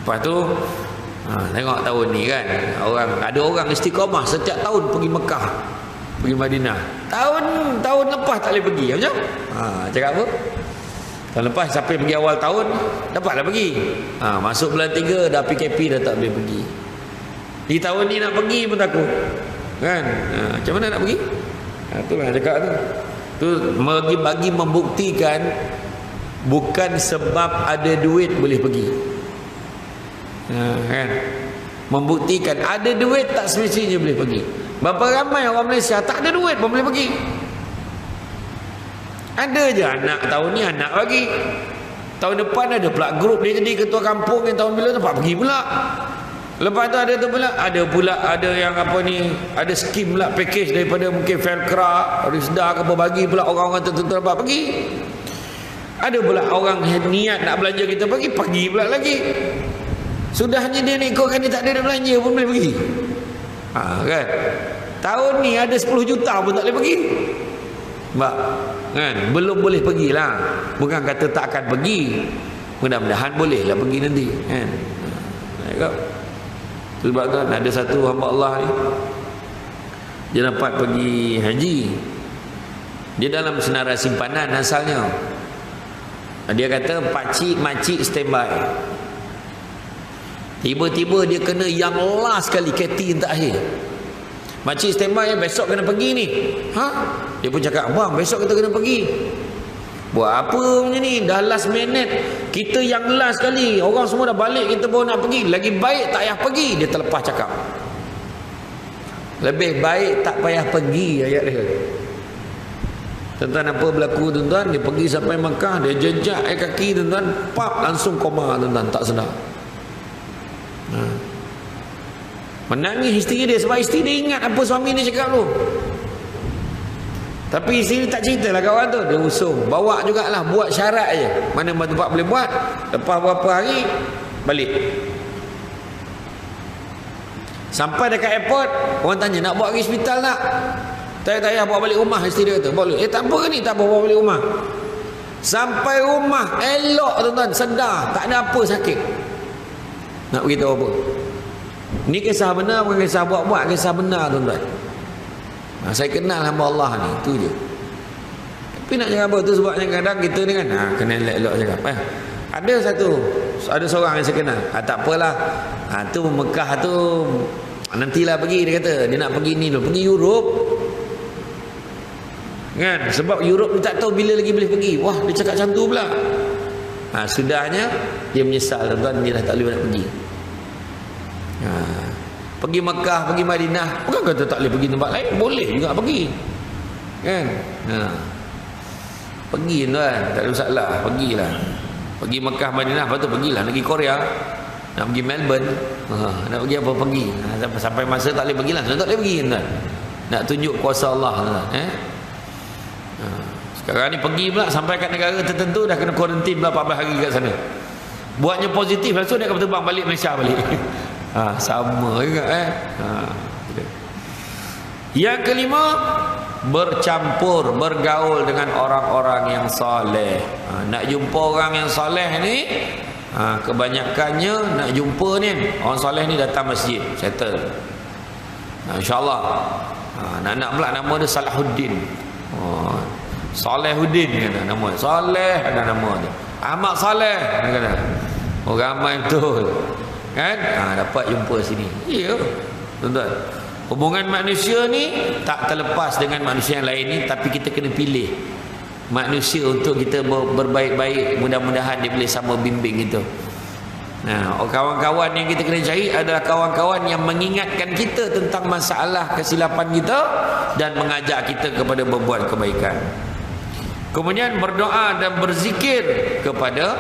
Lepas tu tengok tahun ni kan, ada orang istiqamah setiap tahun pergi Mekah, pergi Madinah. Tahun lepas tak boleh pergi. Macam cakap apa? Tahun lepas siapa yang pergi awal tahun dapatlah pergi. Masuk bulan 3 dah PKP, dah tak boleh pergi. Di tahun ni nak pergi pun takut. Kan? Macam mana nak pergi? Itulah cakap tu. Tu bagi membuktikan bukan sebab ada duit boleh pergi. Kan? Membuktikan ada duit tak semestinya boleh pergi. Berapa ramai orang Malaysia tak ada duit pun boleh pergi. Ada je anak tahun ni anak lagi. Tahun depan ada pula grup dia jadi ketua kampung, yang tahun bila tempat pergi pula. Lepas tu ada tu pula ada yang apa ni, ada skim pula, package daripada mungkin Felcra, Risda ke apa, bagi pula orang-orang tertentu dapat pergi. Ada pula orang niat nak belanja kita pergi pula lagi. Sudahnya dia ni ikutkan dia tak ada belanja pun boleh pergi. Kan? Tahun ni ada 10 juta pun tak boleh pergi. Mbak, kan? Belum boleh pergilah. Bukan kata tak akan pergi. Mudah-mudahan bolehlah pergi nanti, kan? Sebab tu ada satu hamba Allah ni, dia dapat pergi haji. Dia dalam senarai simpanan asalnya. Dia kata pakcik makcik standby. Tiba-tiba dia kena yang last kali Keti yang terakhir. Makcik standby besok kena pergi ni. Dia pun cakap, bang besok kita kena pergi. Buat apa macam ni? Dah last minute. Kita yang last kali, orang semua dah balik, kita baru nak pergi. Lagi baik tak payah pergi. Dia terlepas cakap, lebih baik tak payah pergi, ayat dia. Tuan-tuan, apa berlaku tuan-tuan? Dia pergi sampai Mekah, dia jejak kaki tuan-tuan, pap, langsung koma tuan-tuan, tak sedar. Menangis isteri dia, sebab isteri dia ingat apa suami dia cakap tu. Tapi isteri tak ceritalah kawan tu. Dia usung, bawa jugalah, buat syarat je. Mana tempat boleh buat. Lepas berapa hari balik. Sampai dekat airport, orang tanya, nak bawa pergi hospital tak? Tak payah, bawa balik rumah. Isteri dia kata, boleh. Tak apa ke ni? Tak apa, bawa balik rumah. Sampai rumah, elok tuan-tuan, sedar, tak ada apa sakit. Nak beritahu apa? Ni kisah benar, bukan kisah buat-buat, kisah benar tuan-tuan. Saya kenal hamba Allah ni, tu je. Tapi nak cakap apa tu, sebabnya kadang kita ni kan kena elok-elok cakap. Ada seorang yang saya kenal. Tak apalah. Tu Mekah tu nantilah pergi, dia kata. Dia nak pergi ni dulu, pergi Europe. Kan? Sebab Europe dia tak tahu bila lagi boleh pergi. Wah, dia cakap macam tu pula. Sudahnya dia menyesal tuan-tuan, dia dah tak boleh nak pergi. Pergi Mekah, pergi Madinah, bukan kata tak boleh pergi tempat lain, boleh juga pergi, kan? Pergi tuan, tak ada masalah, pergilah. Pergi Mekah, Madinah, lepas tu pergilah negeri Korea, nak pergi Melbourne, nak pergi apa pergi. Sampai masa tak boleh pergilah, tak boleh pergi tuan. Nak tunjuk kuasa Allah tuan. Sekarang ni pergi pula sampai kat negara tertentu dah kena kuarantin pula 14 hari kat sana. Buatnya positif, langsung dia akan terbang balik Malaysia balik. Sama juga Yang kelima, bercampur, bergaul dengan orang-orang yang soleh. Nak jumpa orang yang soleh ni, kebanyakannya nak jumpa ni orang soleh ni datang masjid, settle. InsyaAllah. Nak pula nama dia Salahuddin. Salehuddin kata nama dia. Soleh ada nama dia. Ahmad Saleh kata. Ramai betul. Kan? Dapat jumpa sini. Ya, tuan-tuan. Hubungan manusia ni tak terlepas dengan manusia yang lain ni, tapi kita kena pilih manusia untuk kita berbaik-baik. Mudah-mudahan dia boleh sama bimbing kita. Kawan-kawan yang kita kena cari adalah kawan-kawan yang mengingatkan kita tentang masalah kesilapan kita dan mengajak kita kepada berbuat kebaikan. Kemudian berdoa dan berzikir kepada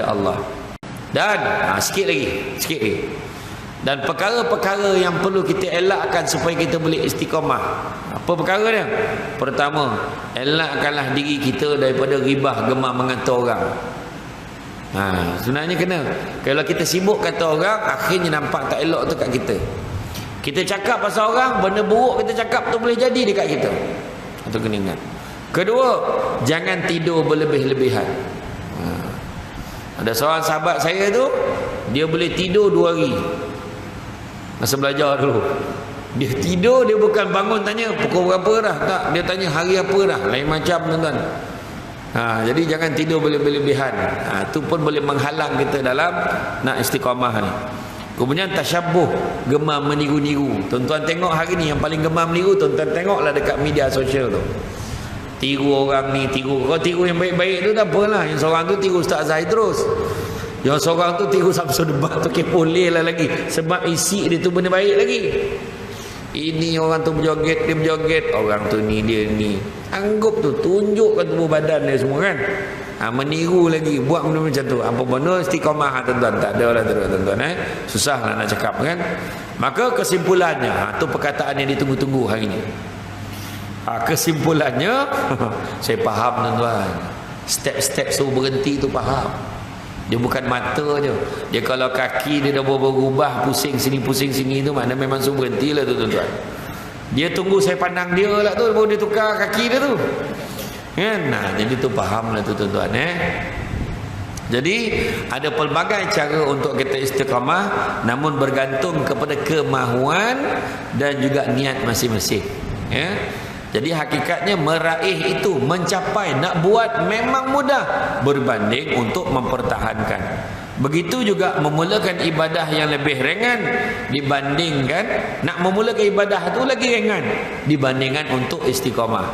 Allah. Dan sikit lagi. Dan perkara-perkara yang perlu kita elakkan supaya kita boleh istiqamah. Apa perkara dia? Pertama, elakkanlah diri kita daripada ribah gemar mengata orang. Sebenarnya kena. Kalau kita sibuk kata orang, akhirnya nampak tak elok tu kat kita. Kita cakap pasal orang, benda buruk kita cakap tu boleh jadi dekat kita. Itu kena ingat. Kedua, jangan tidur berlebih-lebihan. Ada seorang sahabat saya tu, dia boleh tidur 2 hari masa belajar dulu. Dia tidur, dia bukan bangun tanya pukul berapa dah, tak, dia tanya hari apa dah, lain macam tuan-tuan. Jadi jangan tidur berlebihan. Itu pun boleh menghalang kita dalam nak istiqamah ni. Kemudian tasyabuh, gemar meniru-niru. Tuan-tuan tengok hari ni yang paling gemar meniru, tuan-tuan tengoklah dekat media sosial tu. Tiru orang ni, tiru. Kalau tiru yang baik-baik tu tak apalah. Yang seorang tu tiru Ustaz Zahid terus. Yang seorang tu tiru Samsul Debat tu, boleh lah lagi. Sebab isi dia tu benda baik lagi. Ini orang tu berjoget, dia berjoget. Orang tu ni, dia ni. Anggap tu, tunjukkan tubuh badan dia semua kan. Meniru lagi, buat benda macam tu. Apa benda istiqamah tuan-tuan. Tak ada lah tuan-tuan. Susah lah nak cakap kan. Maka kesimpulannya, tu perkataan yang ditunggu-tunggu hari ni. Kesimpulannya, saya faham tuan-tuan. Step-step suruh berhenti tu faham. Dia bukan mata je. Dia kalau kaki dia dah berubah, pusing sini tu, makna memang suruh berhenti lah tu tuan-tuan. Dia tunggu saya pandang dia lah tu, baru dia tukar kaki dia tu kan. Jadi tu faham lah tu tuan-tuan. Jadi ada pelbagai cara untuk kita istiqamah, namun bergantung kepada kemahuan dan juga niat masing-masing. Jadi hakikatnya meraih itu, mencapai, nak buat memang mudah berbanding untuk mempertahankan. Begitu juga memulakan ibadah yang lebih ringan dibandingkan nak memulakan ibadah itu lagi ringan dibandingkan untuk istiqamah.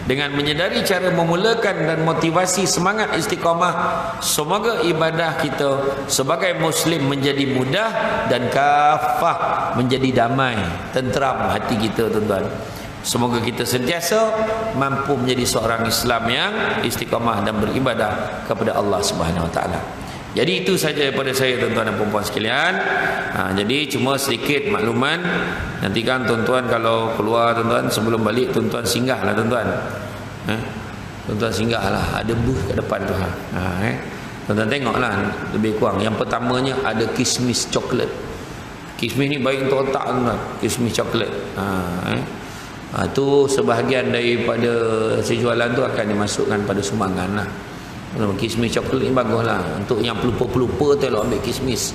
Dengan menyedari cara memulakan dan motivasi semangat istiqamah, semoga ibadah kita sebagai muslim menjadi mudah dan kafah, menjadi damai, tenteram hati kita tuan-tuan. Semoga kita sentiasa mampu menjadi seorang Islam yang istiqamah dan beribadah kepada Allah Subhanahu Wa Taala. Jadi itu saja daripada saya tuan-tuan dan puan-puan sekalian. Jadi cuma sedikit makluman. Nanti kan tuan-tuan kalau keluar tuan-tuan, sebelum balik tuan-tuan singgahlah tuan-tuan. Tuan-tuan singgahlah, ada booth kat depan tu. Tuan-tuan tengoklah lebih kurang. Yang pertamanya ada kismis coklat. Kismis ni baik untuk otak tuan-tuan. Kismis coklat. Tu sebahagian daripada sejualan tu akan dimasukkan pada sumbangan lah. Kismis coklat ni bagus lah. Untuk yang pelupa-pelupa tu kalau ambil kismis,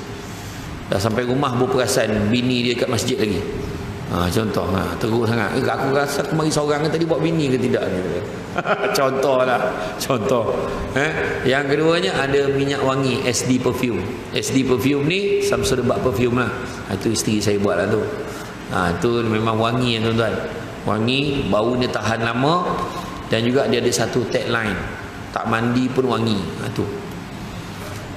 dah sampai rumah berperasan bini dia kat masjid lagi. Contoh teruk sangat. Aku rasa aku mari seorang tadi bawa bini ke tidak. Contoh lah. Contoh. Yang keduanya ada minyak wangi SD perfume. SD perfume ni Samsul Debat perfume lah. Itu isteri saya buat lah tu. Tu memang wangi tuan-tuan. Wangi, bau dia tahan lama. Dan juga dia ada satu tagline, tak mandi pun wangi. Tu.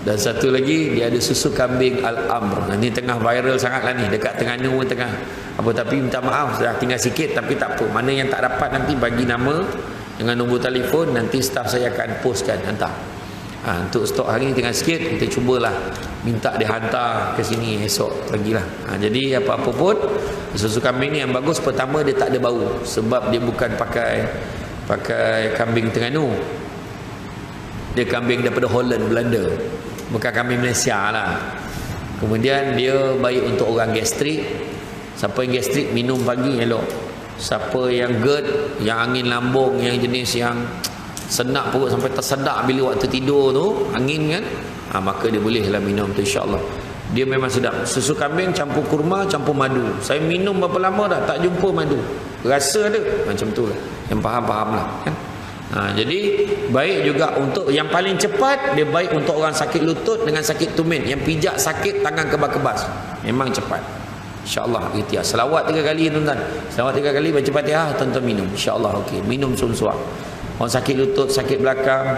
Dan satu lagi, dia ada susu kambing Al-Amr. Ini tengah viral sangat lah ni, dekat Terengganu pun tengah. Tapi minta maaf, dah tinggal sikit. Tapi tak apa, mana yang tak dapat nanti bagi nama dengan nombor telefon, nanti staf saya akan postkan, hantar. Untuk stok hari ni tinggal sikit, kita cubalah minta dia hantar ke sini esok pagilah. Jadi apa-apa pun, susu kambing ni yang bagus, pertama dia tak ada bau, sebab dia bukan pakai kambing Terengganu. Dia kambing daripada Holland, Belanda, bukan kambing Malaysia lah. Kemudian dia baik untuk orang gastrik. Siapa yang gastrik minum pagi elok. Siapa yang GERD, yang angin lambung, yang jenis yang senak perut sampai tersedak bila waktu tidur tu, angin kan, maka dia bolehlah minum tu, insya-Allah. Dia memang sedap. Susu kambing campur kurma, campur madu. Saya minum berapa lama dah tak jumpa madu. Rasa ada macam tu lah. Yang faham-faham lah kan. Jadi baik juga untuk yang paling cepat, dia baik untuk orang sakit lutut dengan sakit tumit, yang pijak sakit tangan kebas-kebas. Memang cepat. InsyaAllah ikhtiar. Selawat 3 kali tuan-tuan. Selawat 3 kali baca Fatihah, tuan-tuan minum. InsyaAllah okey. Minum suam-suam. Orang sakit lutut, sakit belakang,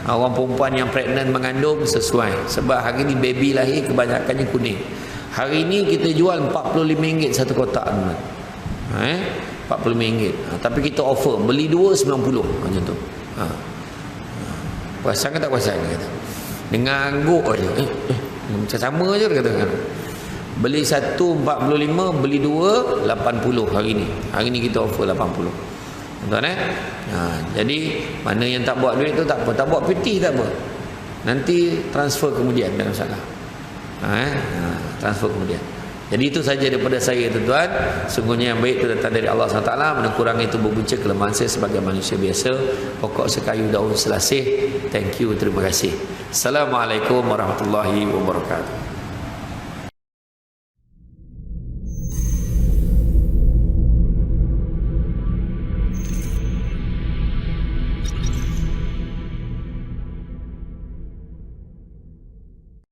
orang perempuan yang pregnant mengandung, sesuai. Sebab hari ni baby lahir kebanyakannya kuning. Hari ni kita jual RM45 satu kotak tuan. RM45. Tapi kita offer beli 2 90 macam tu. Perasan ke tak perasan kata. Dengan angguk aja. Macam sama je kata. Beli 1 45, beli 2 80 hari ni. Hari ni kita offer 80. Tuan jadi mana yang tak buat duit tu tak apa, tak buat peti tak apa, nanti transfer kemudian, tak ada masalah. Transfer kemudian. Jadi itu saja daripada saya tuan-tuan. Sungguhnya yang baik itu datang dari Allah SWT. Menekurangi itu berpunca kelemahan saya sebagai manusia biasa. Pokok sekayu daun selasih. Thank you, terima kasih. Assalamualaikum warahmatullahi wabarakatuh.